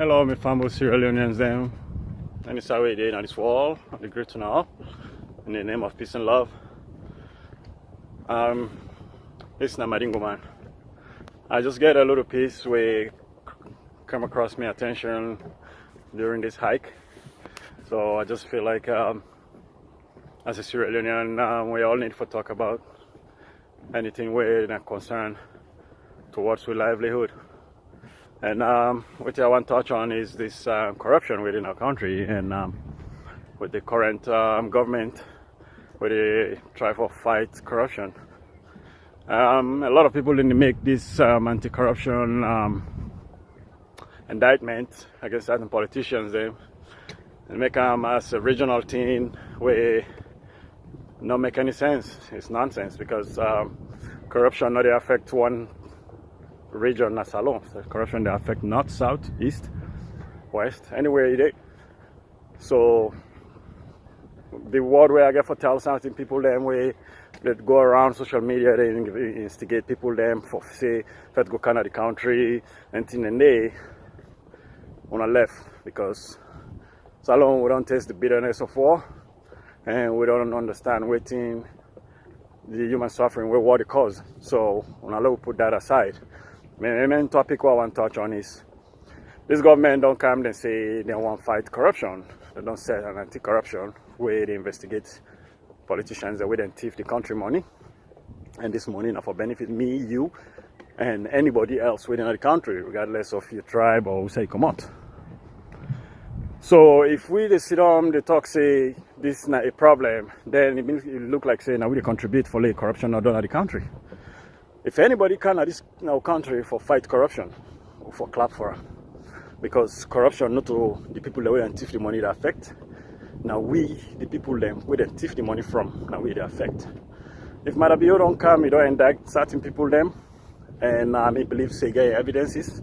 Hello, my fellow Sierra Leoneans them. And it's our day on this wall, on the great now, in the name of peace and love. It's not Madingo man. I just get a little piece where come across my attention during this hike. So I just feel like as a Sierra Leonean, we all need to talk about anything we're not concerned towards with livelihood. And what I want to touch on is this corruption within our country, and with the current government, where they try to fight corruption. A lot of people didn't make this anti-corruption indictment against certain politicians. They make them as a regional thing where not make any sense. It's nonsense because corruption not affect one region as Salone. So corruption they affect north, south, east, west, anywhere it is. So the word where I get for tell something people them way that go around social media, they instigate people them for say that go kind of the country and thing, and they on a left because Salone we don't taste the bitterness of war and we don't understand waiting the human suffering where war the cause. So on a level put that aside. The main topic I want to touch on is this government don't come and say they want to fight corruption. They don't say an anti-corruption where they investigate politicians that way they thief the country money. And this money now for benefit me, you, and anybody else within the country, regardless of your tribe or who say come out. So if we they sit down, they talk say this is not a problem, then it look like say now we contribute for the corruption not done at the country. If anybody can at this country for fight corruption, or for clap for her, because corruption not to the people that we don't thief the money that affect. Now we, the people them, we don't thief the money from, now we they affect. If Madabio don't come, you don't indict certain people them, and I believe say get evidences,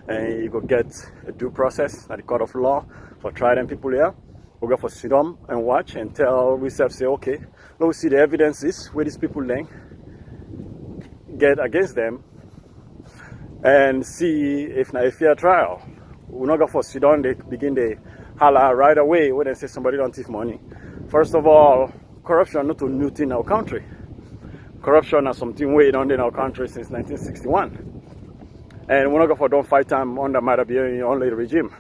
and you go get a due process at the court of law for try them people here. We go for sit down and watch and tell we say okay, let's see the evidences where these people then get against them and see if not a fair trial. We're not going to sit down, they begin the holler right away when they say somebody don't thief money. First of all, corruption not a new thing in our country. Corruption is something way done in our country since 1961. And we're not going to don't fight time under Madabio only regime.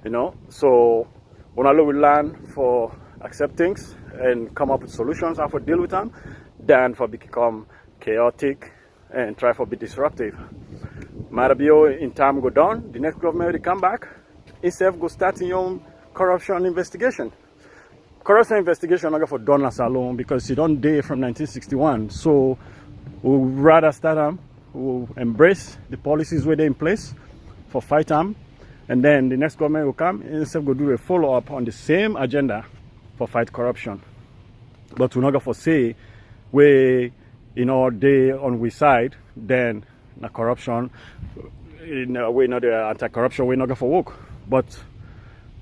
You know, so we're not going to learn for accept things and come up with solutions how to deal with them than for become chaotic and try to be disruptive. Madabio in time go down, the next government will come back, instead go start your own corruption investigation. Corruption investigation not for done as alone because it don't date from 1961. So we'll rather start them, we'll embrace the policies where they're in place for fight them, and then the next government will come instead go do a follow-up on the same agenda for fight corruption. But we're not going to say where they on we side, then the corruption, in a way not the anti-corruption, we're not going for work. But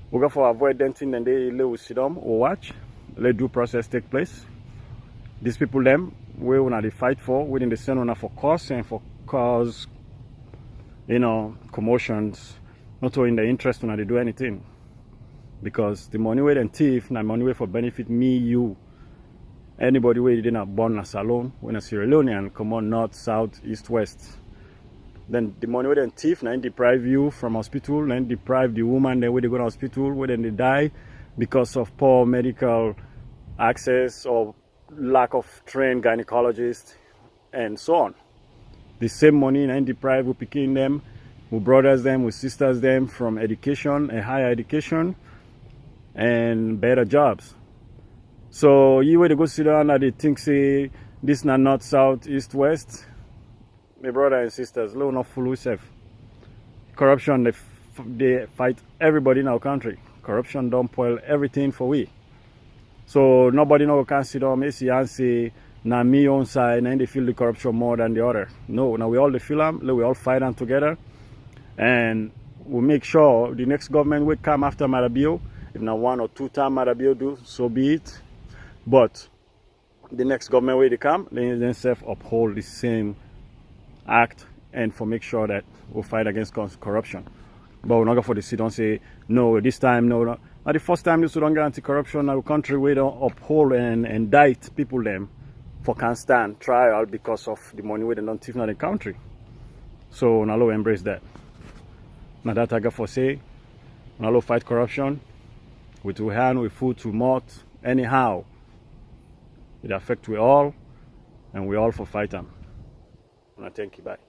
we're going for avoid them thing and they will sit down or watch, let due process take place. These people them, we want to fight for, within the center for cause and for cause, commotions, not in the interest when they do anything. Because the money way and thief, not money way for benefit me, you, anybody where didn't born a Salone, when a Sierra Leonean come on north, south, east, west. Then the money where they thief, then deprive you from hospital, then deprive the woman, then where they go to hospital, where then they die because of poor medical access or lack of trained gynecologists and so on. The same money then deprive we picking them, we brothers them, we sisters them from education, a higher education and better jobs. So you where they go sit down and they think say this not north, south, east, west. My brother and sisters, low not fool yourself. Corruption they fight everybody in our country. Corruption don't spoil everything for we. So nobody no can sit down and say na me own side and they feel the corruption more than the other. No, now we all the feel them, we all fight them together, and we make sure the next government will come after Madabio. If not 1 or 2 times Madabio do, so be it. But the next government where they come, they themselves uphold the same act and for make sure that we fight against corruption. But we're not going for the sit don't say no this time, no. Now the first time this don't get anti-corruption in our country, we don't uphold and indict people them for can't stand trial because of the money we don't thief in the country. So now we embrace that. Now that I got for say, now we fight corruption with two hand, with food, to mouth, anyhow. It affect we all, and we all for fight them. And I thank you, bye.